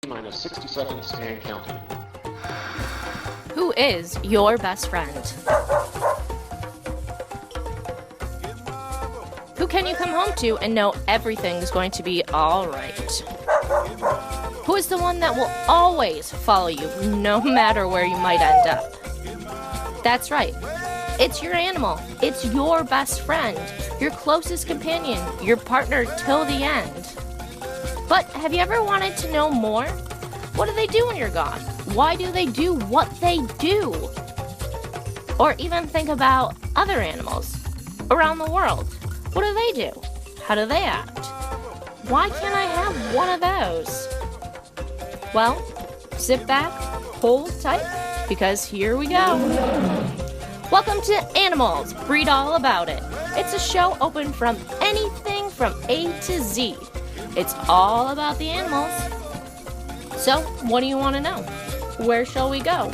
Minus 60 seconds and counting. Who is your best friend? Who can you come home to and know everything's going to be all right? Who is the one that will always follow you no matter where you might end up? That's right. It's your animal. It's your best friend, your closest companion, your partner till the end. But have you ever wanted to know more? What do they do when you're gone? Why do they do what they do? Or even think about other animals around the world. What do they do? How do they act? Why can't I have one of those? Well, sit back, hold tight, because here we go. Welcome to Animalz, Read All About It. It's a show open from anything from A to Z. It's all about the animals. So, what do you want to know? Where shall we go?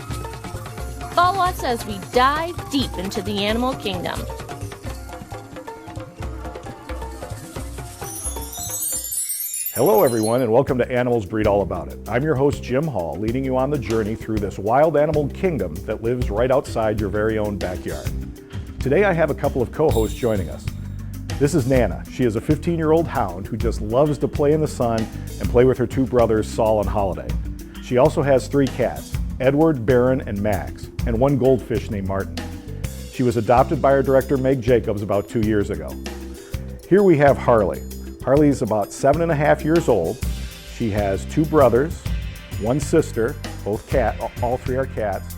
Follow us as we dive deep into the animal kingdom. Hello everyone, and welcome to Animalz Read All About It. I'm your host Jim Hall, leading you on the journey through this wild animal kingdom that lives right outside your very own backyard. Today I have a couple of co-hosts joining us. This is Nana. She is a 15-year-old hound who just loves to play in the sun and play with her two brothers, Saul and Holiday. She also has 3 cats, Edward, Baron, and Max, and 1 goldfish named Martin. She was adopted by our director, Meg Jacobs, about 2 years ago. Here we have Harley. Harley is about 7.5 years old. She has 2 brothers, 1 sister, both all 3 are cats.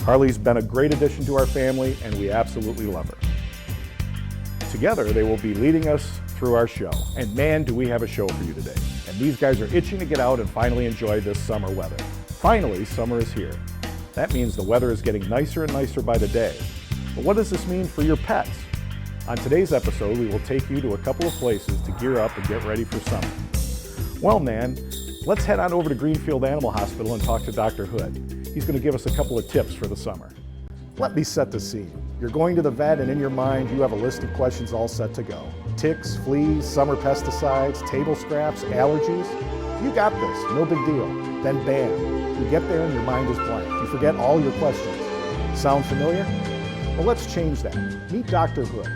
Harley's been a great addition to our family, and we absolutely love her. Together, they will be leading us through our show. And man, do we have a show for you today. And these guys are itching to get out and finally enjoy this summer weather. Finally, summer is here. That means the weather is getting nicer and nicer by the day. But what does this mean for your pets? On today's episode, we will take you to a couple of places to gear up and get ready for summer. Well, man, let's head on over to Greenfield Animal Hospital and talk to Dr. Hood. He's going to give us a couple of tips for the summer. Let me set the scene. You're going to the vet, and in your mind, you have a list of questions all set to go. Ticks, fleas, summer pesticides, table scraps, allergies. You got this, no big deal. Then bam, you get there and your mind is blank. You forget all your questions. Sound familiar? Well, let's change that. Meet Dr. Hood.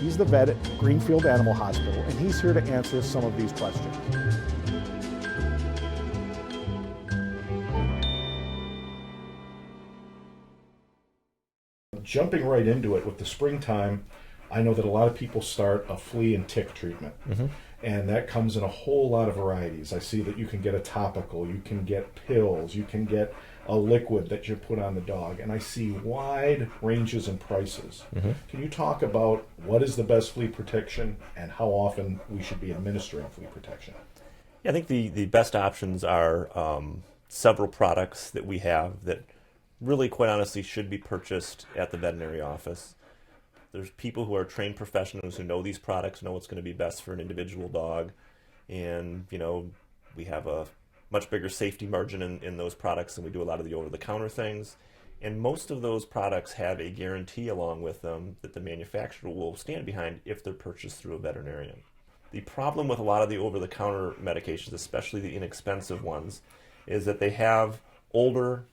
He's the vet at Greenfield Animal Hospital, and he's here to answer some of these questions. Jumping right into it with the springtime, I know that a lot of people start a flea and tick treatment. And that comes in a whole lot of varieties. I see that you can get a topical, you can get pills, you can get a liquid that you put on the dog, and I see wide ranges in prices. Can you talk about what is the best flea protection and how often we should be administering flea protection? Yeah, I think the best options are several products that we have that really, quite honestly, should be purchased at the veterinary office. There's people who are trained professionals who know these products, know what's going to be best for an individual dog, and we have a much bigger safety margin in those products than we do a lot of the over-the-counter things. And most of those products have a guarantee along with them that the manufacturer will stand behind if they're purchased through a veterinarian. The problem with a lot of the over-the-counter medications, especially the inexpensive ones, is that they have older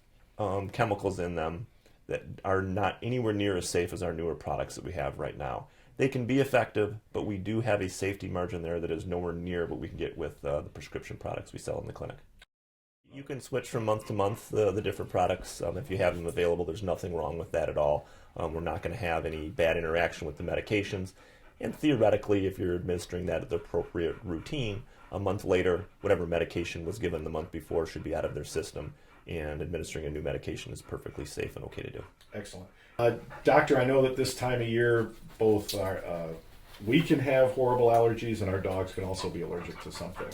chemicals in them that are not anywhere near as safe as our newer products that we have right now. They can be effective, but we do have a safety margin there that is nowhere near what we can get with the prescription products we sell in the clinic. You can switch from month to month the different products. If you have them available, there's nothing wrong with that at all. We're not going to have any bad interaction with the medications. And theoretically, if you're administering that at the appropriate routine, a month later, whatever medication was given the month before should be out of their system, and administering a new medication is perfectly safe and okay to do. Excellent. Doctor, I know that this time of year, both we can have horrible allergies and our dogs can also be allergic to something.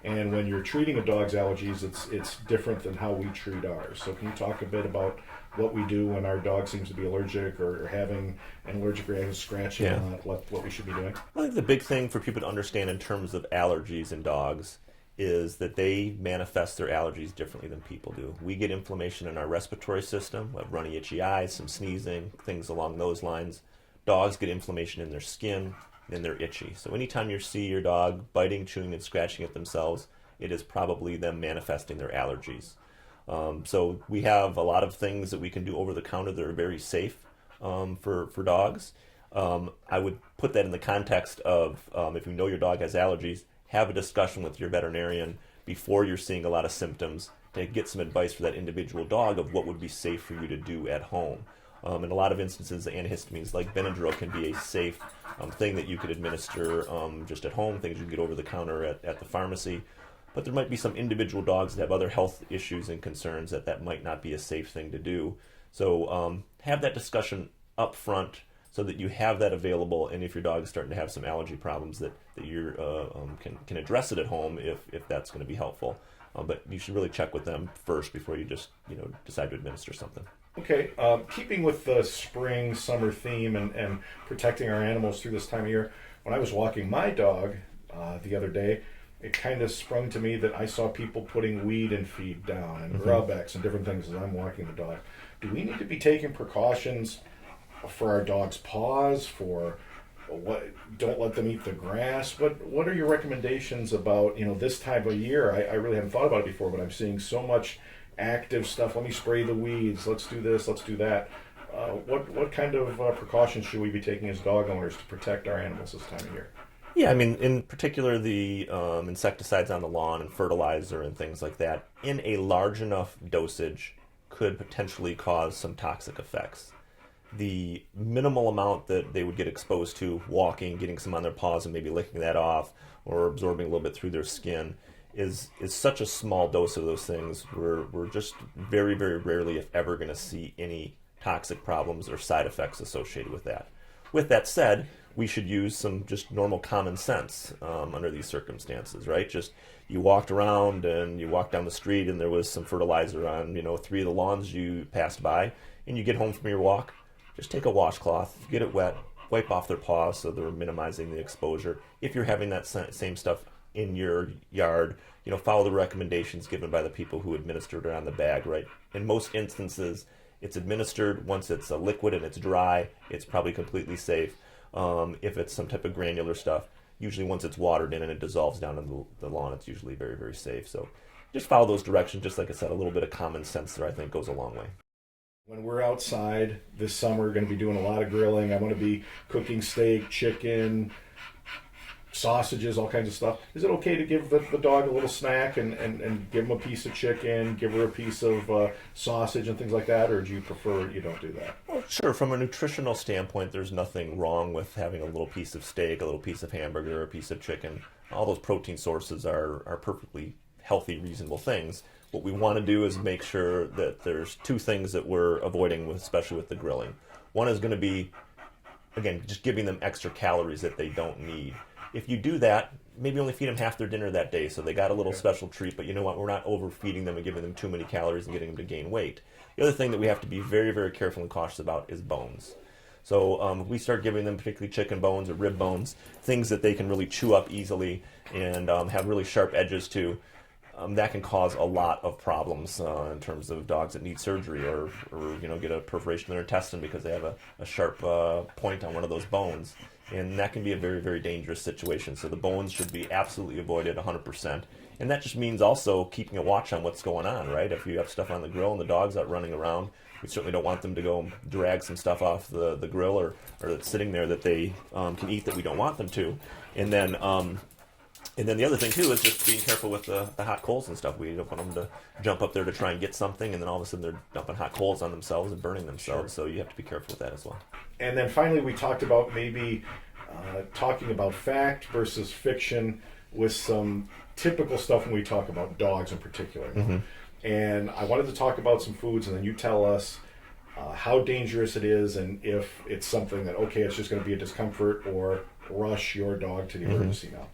And when you're treating a dog's allergies, it's different than how we treat ours. So can you talk a bit about what we do when our dog seems to be allergic or having an allergic reaction, scratching, what we should be doing? I think the big thing for people to understand in terms of allergies in dogs is that they manifest their allergies differently than people do. We get inflammation in our respiratory system, like runny, itchy eyes, some sneezing, things along those lines. Dogs get inflammation in their skin, and they're itchy. So anytime you see your dog biting, chewing, and scratching at themselves, it is probably them manifesting their allergies. So we have a lot of things that we can do over the counter that are very safe for dogs. I would put that in the context of if you know your dog has allergies, have a discussion with your veterinarian before you're seeing a lot of symptoms to get some advice for that individual dog of what would be safe for you to do at home. In a lot of instances, the antihistamines like Benadryl can be a safe thing that you could administer just at home, things you can get over the counter at the pharmacy. But there might be some individual dogs that have other health issues and concerns that might not be a safe thing to do. So have that discussion up front so that you have that available, and if your dog is starting to have some allergy problems, that you can address it at home if that's going to be helpful. But you should really check with them first before you just decide to administer something. Okay, keeping with the spring, summer theme and protecting our animals through this time of year, when I was walking my dog the other day, it kind of sprung to me that I saw people putting weed and feed down and Grub-X and different things as I'm walking the dog. Do we need to be taking precautions for our dog's paws, for what? Don't let them eat the grass? What are your recommendations about this time of year? I really haven't thought about it before, but I'm seeing so much active stuff. Let me spray the weeds. Let's do this. Let's do that. What kind of precautions should we be taking as dog owners to protect our animals this time of year? Yeah, I mean, in particular, the insecticides on the lawn and fertilizer and things like that, in a large enough dosage, could potentially cause some toxic effects. The minimal amount that they would get exposed to walking, getting some on their paws and maybe licking that off or absorbing a little bit through their skin is such a small dose of those things. We're just very, very rarely, if ever, going to see any toxic problems or side effects associated with that. With that said, we should use some just normal common sense under these circumstances, right? Just you walked around and you walked down the street and there was some fertilizer on 3 of the lawns you passed by, and you get home from your walk, just take a washcloth, get it wet, wipe off their paws so they're minimizing the exposure. If you're having that same stuff in your yard, follow the recommendations given by the people who administered it on the bag, right? In most instances, it's administered. Once it's a liquid and it's dry, it's probably completely safe. If it's some type of granular stuff, usually once it's watered in and it dissolves down in the lawn, it's usually very, very safe. So just follow those directions. Just like I said, a little bit of common sense there, I think, goes a long way. When we're outside this summer, we're going to be doing a lot of grilling. I'm going to be cooking steak, chicken, sausages, all kinds of stuff. Is it okay to give the dog a little snack and give him a piece of chicken, give her a piece of sausage and things like that, or do you prefer you don't do that? Well, sure. From a nutritional standpoint, there's nothing wrong with having a little piece of steak, a little piece of hamburger, a piece of chicken. All those protein sources are perfectly healthy, reasonable things. What we want to do is make sure that there's 2 things that we're avoiding, especially with the grilling. One is going to be, again, just giving them extra calories that they don't need. If you do that, maybe only feed them half their dinner that day, so they got a little special treat, but you know what, we're not overfeeding them and giving them too many calories and getting them to gain weight. The other thing that we have to be very, very careful and cautious about is bones. So if we start giving them particularly chicken bones or rib bones, things that they can really chew up easily and have really sharp edges to, that can cause a lot of problems in terms of dogs that need surgery or get a perforation in their intestine because they have a sharp point on one of those bones. And that can be a very, very dangerous situation. So the bones should be absolutely avoided 100%. And that just means also keeping a watch on what's going on, right? If you have stuff on the grill and the dog's out running around, we certainly don't want them to go drag some stuff off the grill or that's sitting there that they can eat that we don't want them to. And then the other thing, too, is just being careful with the hot coals and stuff. We don't want them to jump up there to try and get something, and then all of a sudden they're dumping hot coals on themselves and burning themselves. Sure. So you have to be careful with that as well. And then finally, we talked about maybe talking about fact versus fiction with some typical stuff when we talk about dogs in particular. Mm-hmm. And I wanted to talk about some foods, and then you tell us how dangerous it is and if it's something that, okay, it's just going to be a discomfort or rush your dog to the emergency now.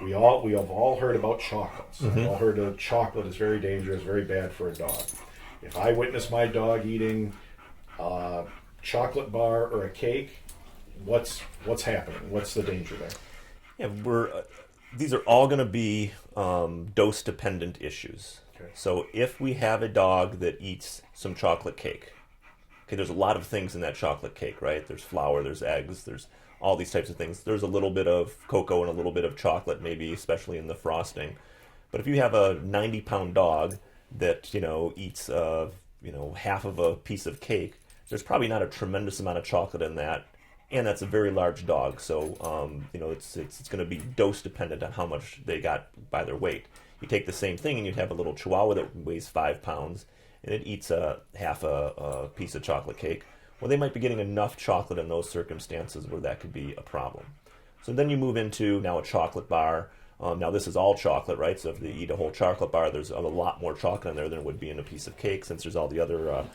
We have all heard about chocolates. Mm-hmm. We've all heard that chocolate is very dangerous, very bad for a dog. If I witness my dog eating a chocolate bar or a cake, what's happening? What's the danger there? Yeah, these are all going to be dose-dependent issues. Okay. So if we have a dog that eats some chocolate cake, okay, there's a lot of things in that chocolate cake, right? There's flour, there's eggs, there's all these types of things. There's a little bit of cocoa and a little bit of chocolate, maybe, especially in the frosting. But if you have a 90-pound dog that, eats, half of a piece of cake, there's probably not a tremendous amount of chocolate in that. And that's a very large dog, so it's going to be dose dependent on how much they got by their weight. You take the same thing and you'd have a little Chihuahua that weighs 5 pounds, and it eats half a piece of chocolate cake. Well, they might be getting enough chocolate in those circumstances where that could be a problem. So then you move into now a chocolate bar. Now this is all chocolate, right? So if they eat a whole chocolate bar, there's a lot more chocolate in there than would be in a piece of cake, since there's all the other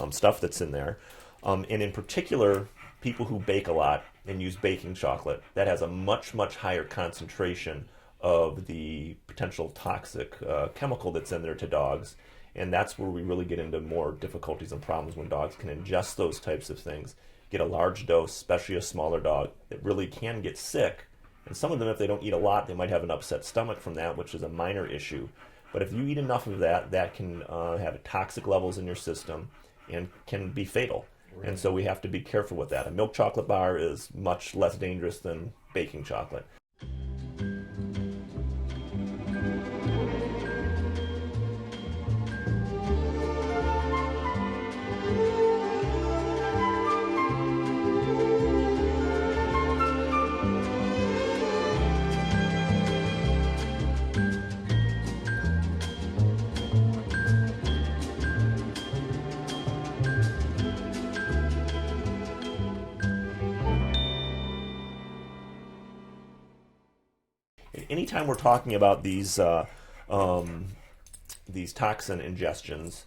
stuff that's in there. And in particular, people who bake a lot and use baking chocolate, that has a much, much higher concentration of the potential toxic chemical that's in there to dogs. And that's where we really get into more difficulties and problems when dogs can ingest those types of things, get a large dose, especially a smaller dog, that really can get sick. And some of them, if they don't eat a lot, they might have an upset stomach from that, which is a minor issue. But if you eat enough of that, that can have toxic levels in your system and can be fatal. And so we have to be careful with that. A milk chocolate bar is much less dangerous than baking chocolate. Anytime we're talking about these toxin ingestions,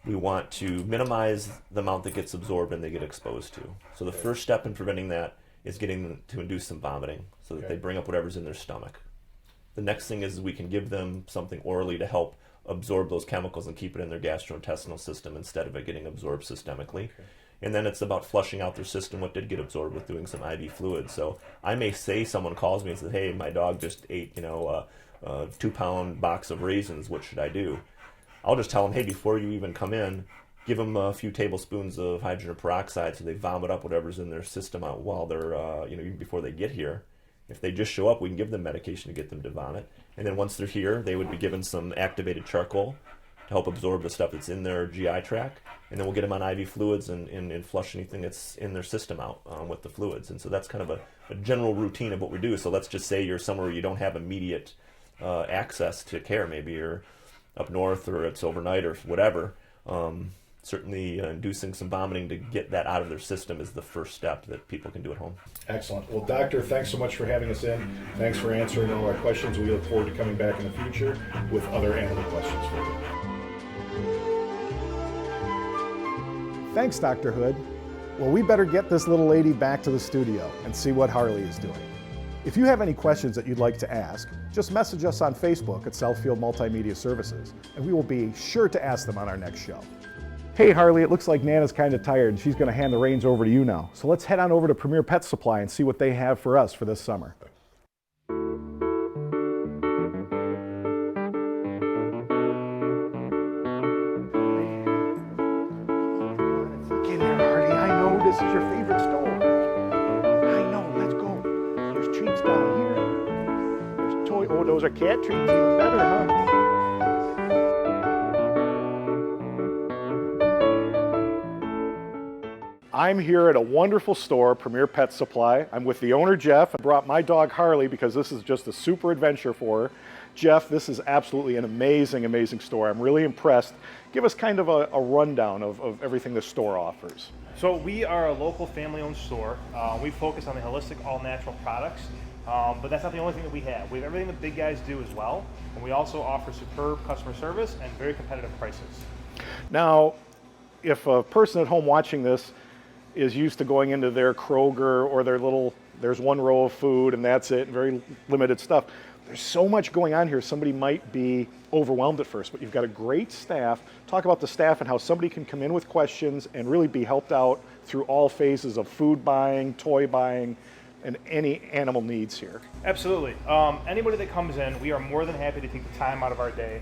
we want to minimize the amount that gets absorbed and they get exposed to. So the first step in preventing that is getting them to induce some vomiting so that they bring up whatever's in their stomach. The next thing is we can give them something orally to help absorb those chemicals and keep it in their gastrointestinal system instead of it getting absorbed systemically. And then it's about flushing out their system what did get absorbed with doing some IV fluid. So I may say, someone calls me and says, hey, my dog just ate a 2-pound box of raisins, what should I do? I'll just tell them, hey, before you even come in, give them a few tablespoons of hydrogen peroxide so they vomit up whatever's in their system out while they're, even before they get here. If they just show up, we can give them medication to get them to vomit. And then once they're here, they would be given some activated charcoal to help absorb the stuff that's in their GI tract. And then we'll get them on IV fluids and flush anything that's in their system out with the fluids. And so that's kind of a general routine of what we do. So let's just say you're somewhere where you don't have immediate access to care. Maybe you're up north or it's overnight or whatever. Certainly inducing some vomiting to get that out of their system is the first step that people can do at home. Excellent. Well, Doctor, thanks so much for having us in. Thanks for answering all our questions. We look forward to coming back in the future with other animal questions for you. Thanks, Dr. Hood. Well, we better get this little lady back to the studio and see what Harley is doing. If you have any questions that you'd like to ask, just message us on Facebook at Southfield Multimedia Services, and we will be sure to ask them on our next show. Hey Harley, it looks like Nana's kind of tired and she's going to hand the reins over to you now. So let's head on over to Premier Pet Supply and see what they have for us for this summer. Get in there, Harley. I know this is your favorite store. I know. Let's go. There's treats down here. There's toy. Oh, those are cat treats. Even better, huh? I'm here at a wonderful store, Premier Pet Supply. I'm with the owner, Jeff. I brought my dog, Harley, because this is just a super adventure for her. Jeff, this is absolutely an amazing, amazing store. I'm really impressed. Give us kind of a rundown of everything the store offers. So we are a local family-owned store. We focus on the holistic, all-natural products, but that's not the only thing that we have. We have everything that big guys do as well, and we also offer superb customer service and very competitive prices. Now, if a person at home watching this is used to going into their Kroger or their little, there's one row of food and that's it, and very limited stuff. There's so much going on here, somebody might be overwhelmed at first, but you've got a great staff. Talk about the staff and how somebody can come in with questions and really be helped out through all phases of food buying, toy buying, and any animal needs here. Absolutely. Anybody that comes in, we are more than happy to take the time out of our day.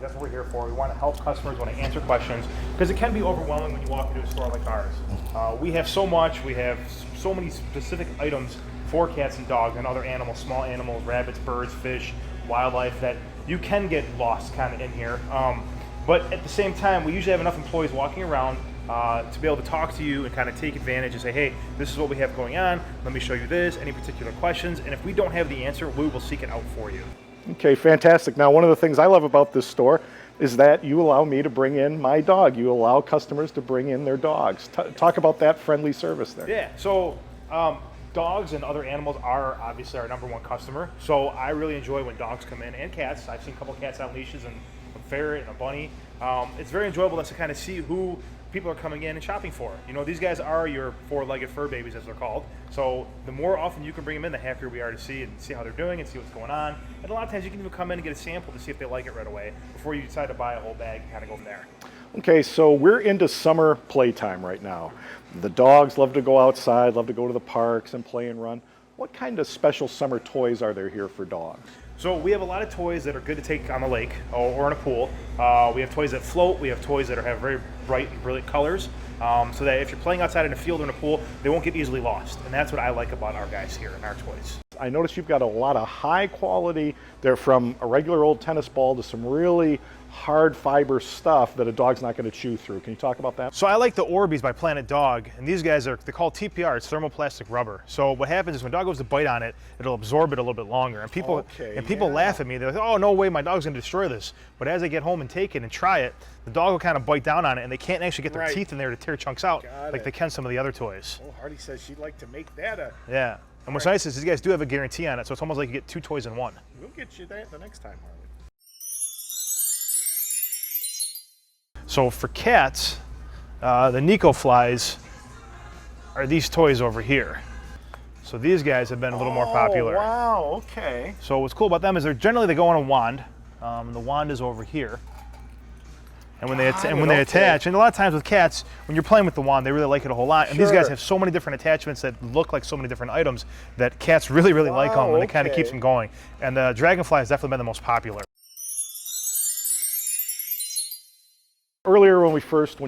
That's what we're here for. We want to help customers, want to answer questions, because it can be overwhelming when you walk into a store like ours. We have so much, we have so many specific items for cats and dogs and other animals, small animals, rabbits, birds, fish, wildlife, that you can get lost kind of in here. But at the same time, we usually have enough employees walking around to be able to talk to you and kind of take advantage and say, hey, this is what we have going on. Let me show you this, any particular questions. And if we don't have the answer, we will seek it out for you. Okay, fantastic. Now, one of the things I love about this store is that you allow me to bring in my dog. You allow customers to bring in their dogs. Talk about that friendly service there. Yeah, so dogs and other animals are obviously our #1 customer. So I really enjoy when dogs come in, and cats. I've seen a couple cats on leashes and a ferret and a bunny. It's very enjoyable to kind of see who people are coming in and shopping for. You know, these guys are your 4-legged fur babies, as they're called. So the more often you can bring them in, the happier we are to see how they're doing and see what's going on. And a lot of times you can even come in and get a sample to see if they like it right away before you decide to buy a whole bag and kind of go from there. Okay, so we're into summer playtime right now. The dogs love to go outside, love to go to the parks and play and run. What kind of special summer toys are there here for dogs? So we have a lot of toys that are good to take on the lake or in a pool. We have toys that float. We have toys that have very bright and brilliant colors, so that if you're playing outside in a field or in a pool, they won't get easily lost. And that's what I like about our guys here and our toys. I notice you've got a lot of high quality. They're from a regular old tennis ball to some really hard fiber stuff that a dog's not going to chew through. Can you talk about that? So I like the Orbeez by Planet Dog, and these guys they're called TPR. It's thermoplastic rubber. So what happens is when a dog goes to bite on it, it'll absorb it a little bit longer. And people laugh at me. They're like, "Oh, no way, my dog's going to destroy this." But as they get home and take it and try it, the dog will kind of bite down on it, and they can't actually get their teeth in there to tear chunks out like they can some of the other toys. Oh, Harley says she'd like to make that a... Yeah. And what's nice is these guys do have a guarantee on it, so it's almost like you get 2 toys in one. We'll get you that the next time, Harley. So for cats, the Neko Flies are these toys over here. So these guys have been a little more popular. Wow, okay. So what's cool about them is they go on a wand. The wand is over here. And when they attach, and a lot of times with cats, when you're playing with the wand, they really like it a whole lot. And these guys have so many different attachments that look like so many different items that cats really like them, and it kind of keeps them going. And the Dragonfly has definitely been the most popular. Earlier when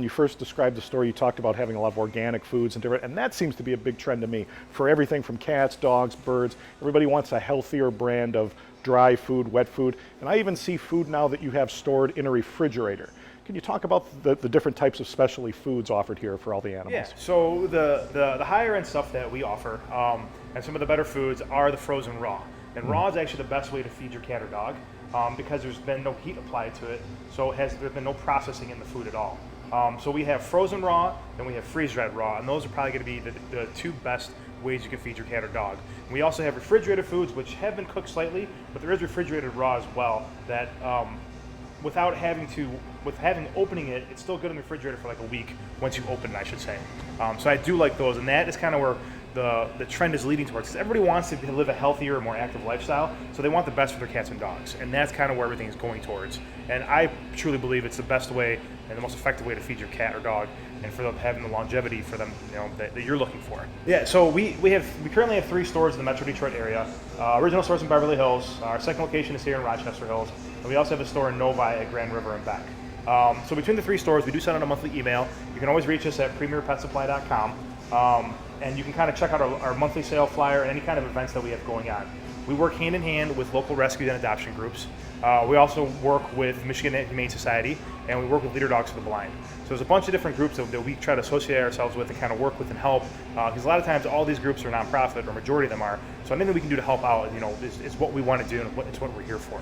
you first described the store, you talked about having a lot of organic foods and that seems to be a big trend to me for everything from cats, dogs, birds. Everybody wants a healthier brand of dry food, wet food, and I even see food now that you have stored in a refrigerator. Can you talk about the different types of specialty foods offered here for all the animals? Yeah, so the higher end stuff that we offer and some of the better foods are the frozen raw. And raw is actually the best way to feed your cat or dog because there's been no heat applied to it, so there's been no processing in the food at all. So we have frozen raw and we have freeze-dried raw, and those are probably going to be the 2 best ways you can feed your cat or dog. And we also have refrigerated foods, which have been cooked slightly, but there is refrigerated raw as well that without opening it, it's still good in the refrigerator for like a week once you open it, I should say. So I do like those, and that is kind of where the trend is leading towards. Because everybody wants to live a healthier, more active lifestyle, so they want the best for their cats and dogs, and that's kind of where everything is going towards. And I truly believe it's the best way and the most effective way to feed your cat or dog, and for them having the longevity for them, that you're looking for. Yeah, so we currently have 3 stores in the Metro Detroit area. Original source in Beverly Hills. Our second location is here in Rochester Hills, and we also have a store in Novi at Grand River and Beck. So between the 3 stores, we do send out a monthly email. You can always reach us at premierpetsupply.com, and you can kind of check out our monthly sale flyer and any kind of events that we have going on. We work hand in hand with local rescue and adoption groups. We also work with Michigan Humane Society, and we work with Leader Dogs for the Blind. So there's a bunch of different groups that we try to associate ourselves with and kind of work with and help, because a lot of times all these groups are nonprofit, or majority of them are. So anything we can do to help out, is what we want to do, and it's what we're here for.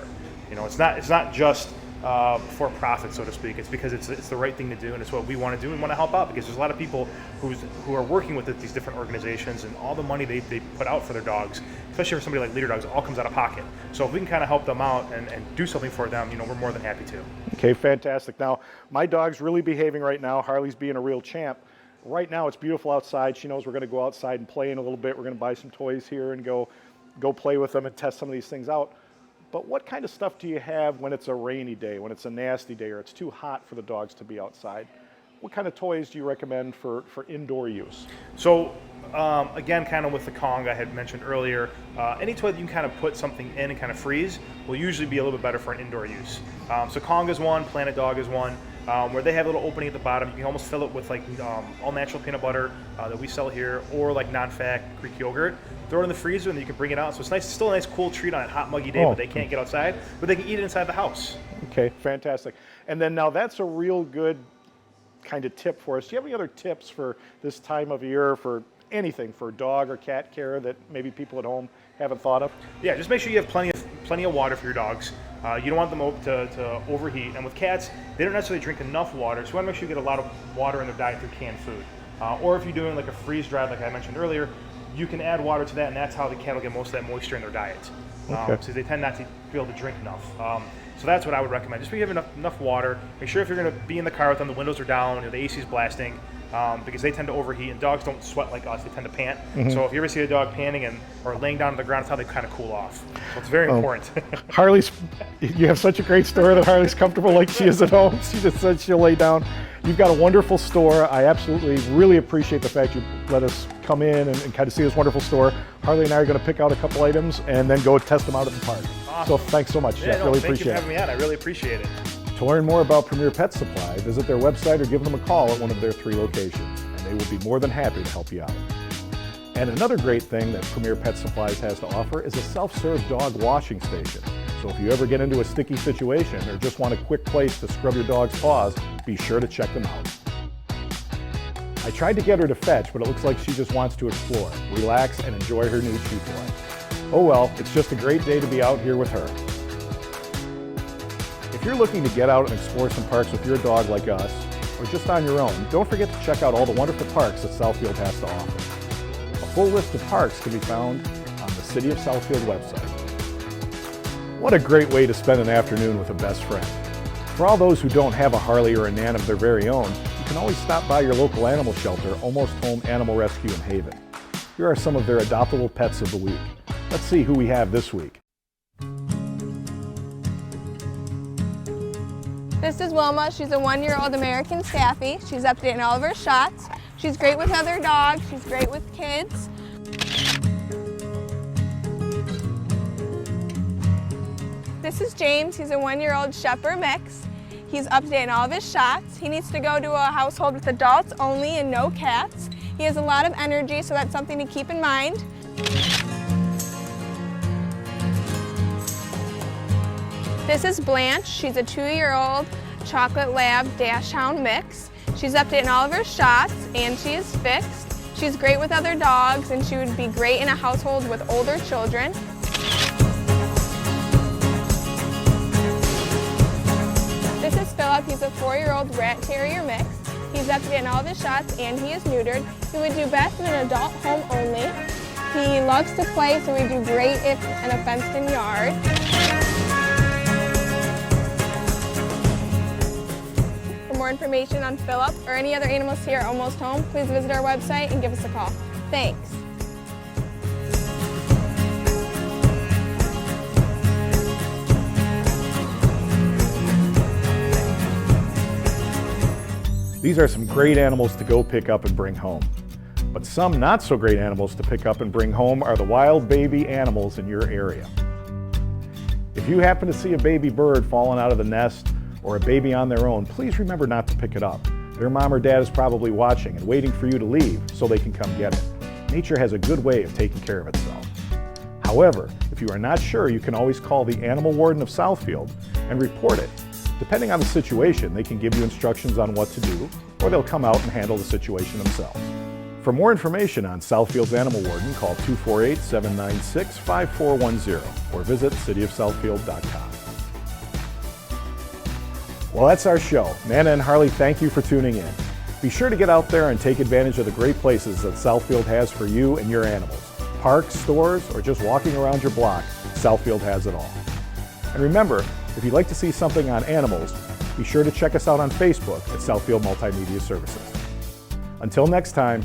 It's not just for profit, so to speak. It's because it's the right thing to do, and it's what we want to do. We want to help out because there's a lot of people who are working with these different organizations, and all the money they put out for their dogs, especially for somebody like Leader Dogs, it all comes out of pocket. So if we can kind of help them out and do something for them, we're more than happy to. Okay, fantastic. Now, my dog's really behaving right now. Harley's being a real champ. Right now, it's beautiful outside. She knows we're going to go outside and play in a little bit. We're going to buy some toys here and go play with them and test some of these things out. But what kind of stuff do you have when it's a rainy day, when it's a nasty day, or it's too hot for the dogs to be outside? What kind of toys do you recommend for indoor use? So again, kind of with the Kong I had mentioned earlier, any toy that you can kind of put something in and kind of freeze will usually be a little bit better for an indoor use. So Kong is one, Planet Dog is one. where they have a little opening at the bottom. You can almost fill it with like all natural peanut butter that we sell here, or like non-fat Greek yogurt. Throw it in the freezer and you can bring it out. So it's nice, still a nice cool treat on a hot muggy day, but they can't get outside, but they can eat it inside the house. Okay, fantastic. And then now that's a real good kind of tip for us. Do you have any other tips for this time of year for anything, for dog or cat care that maybe people at home haven't thought of? Yeah, just make sure you have plenty of water for your dogs. You don't want them to overheat. And with cats, they don't necessarily drink enough water, so you want to make sure you get a lot of water in their diet through canned food. Or if you're doing like a freeze dried, like I mentioned earlier, you can add water to that, and that's how the cat will get most of that moisture in their diet. So they tend not to be able to drink enough. So that's what I would recommend. Just make sure you have enough water. Make sure if you're going to be in the car with them, the windows are down, the AC is blasting, because they tend to overheat, and dogs don't sweat like us, they tend to pant. So if you ever see a dog panting or laying down on the ground, it's how they kind of cool off. So it's very important. Harley's, you have such a great store that Harley's comfortable like she is at home. She just said she'll lay down. You've got a wonderful store. I absolutely really appreciate the fact you let us come in and kind of see this wonderful store. Harley and I are going to pick out a couple items and then go test them out at the park. Awesome. So thanks so much, Jeff. Really appreciate it. Thank you for having me on. I really appreciate it. To learn more about Premier Pet Supply, visit their website or give them a call at one of their 3 locations, and they will be more than happy to help you out. And another great thing that Premier Pet Supplies has to offer is a self-serve dog washing station. So if you ever get into a sticky situation or just want a quick place to scrub your dog's paws, be sure to check them out. I tried to get her to fetch, but it looks like she just wants to explore, relax, and enjoy her new chew toy. Oh well, it's just a great day to be out here with her. If you're looking to get out and explore some parks with your dog like us, or just on your own, don't forget to check out all the wonderful parks that Southfield has to offer. A full list of parks can be found on the City of Southfield website. What a great way to spend an afternoon with a best friend. For all those who don't have a Harley or a Nan of their very own, you can always stop by your local animal shelter, Almost Home Animal Rescue in Haven. Here are some of their adoptable pets of the week. Let's see who we have this week. This is Wilma. She's a 1-year-old American Staffy. She's up to date in all of her shots. She's great with other dogs. She's great with kids. This is James. He's a 1-year-old Shepherd mix. He's up to date in all of his shots. He needs to go to a household with adults only and no cats. He has a lot of energy, so that's something to keep in mind. This is Blanche. She's a 2-year-old chocolate lab dachshund mix. She's up to date in all of her shots, and she is fixed. She's great with other dogs, and she would be great in a household with older children. This is Philip. He's a 4-year-old rat terrier mix. He's up to date in all of his shots, and he is neutered. He would do best in an adult home only. He loves to play, so he'd do great if in a fenced-in yard. For more information on Philip or any other animals here at Almost Home, please visit our website and give us a call. Thanks. These are some great animals to go pick up and bring home. But some not so great animals to pick up and bring home are the wild baby animals in your area. If you happen to see a baby bird falling out of the nest or a baby on their own, please remember not to pick it up. Their mom or dad is probably watching and waiting for you to leave so they can come get it. Nature has a good way of taking care of itself. However, if you are not sure, you can always call the animal warden of Southfield and report it. Depending on the situation, they can give you instructions on what to do, or they'll come out and handle the situation themselves. For more information on Southfield's Animal Warden, call 248-796-5410 or visit cityofsouthfield.com. Well, that's our show. Nana and Harley, thank you for tuning in. Be sure to get out there and take advantage of the great places that Southfield has for you and your animals. Parks, stores, or just walking around your block, Southfield has it all. And remember, if you'd like to see something on animals, be sure to check us out on Facebook at Southfield Multimedia Services. Until next time,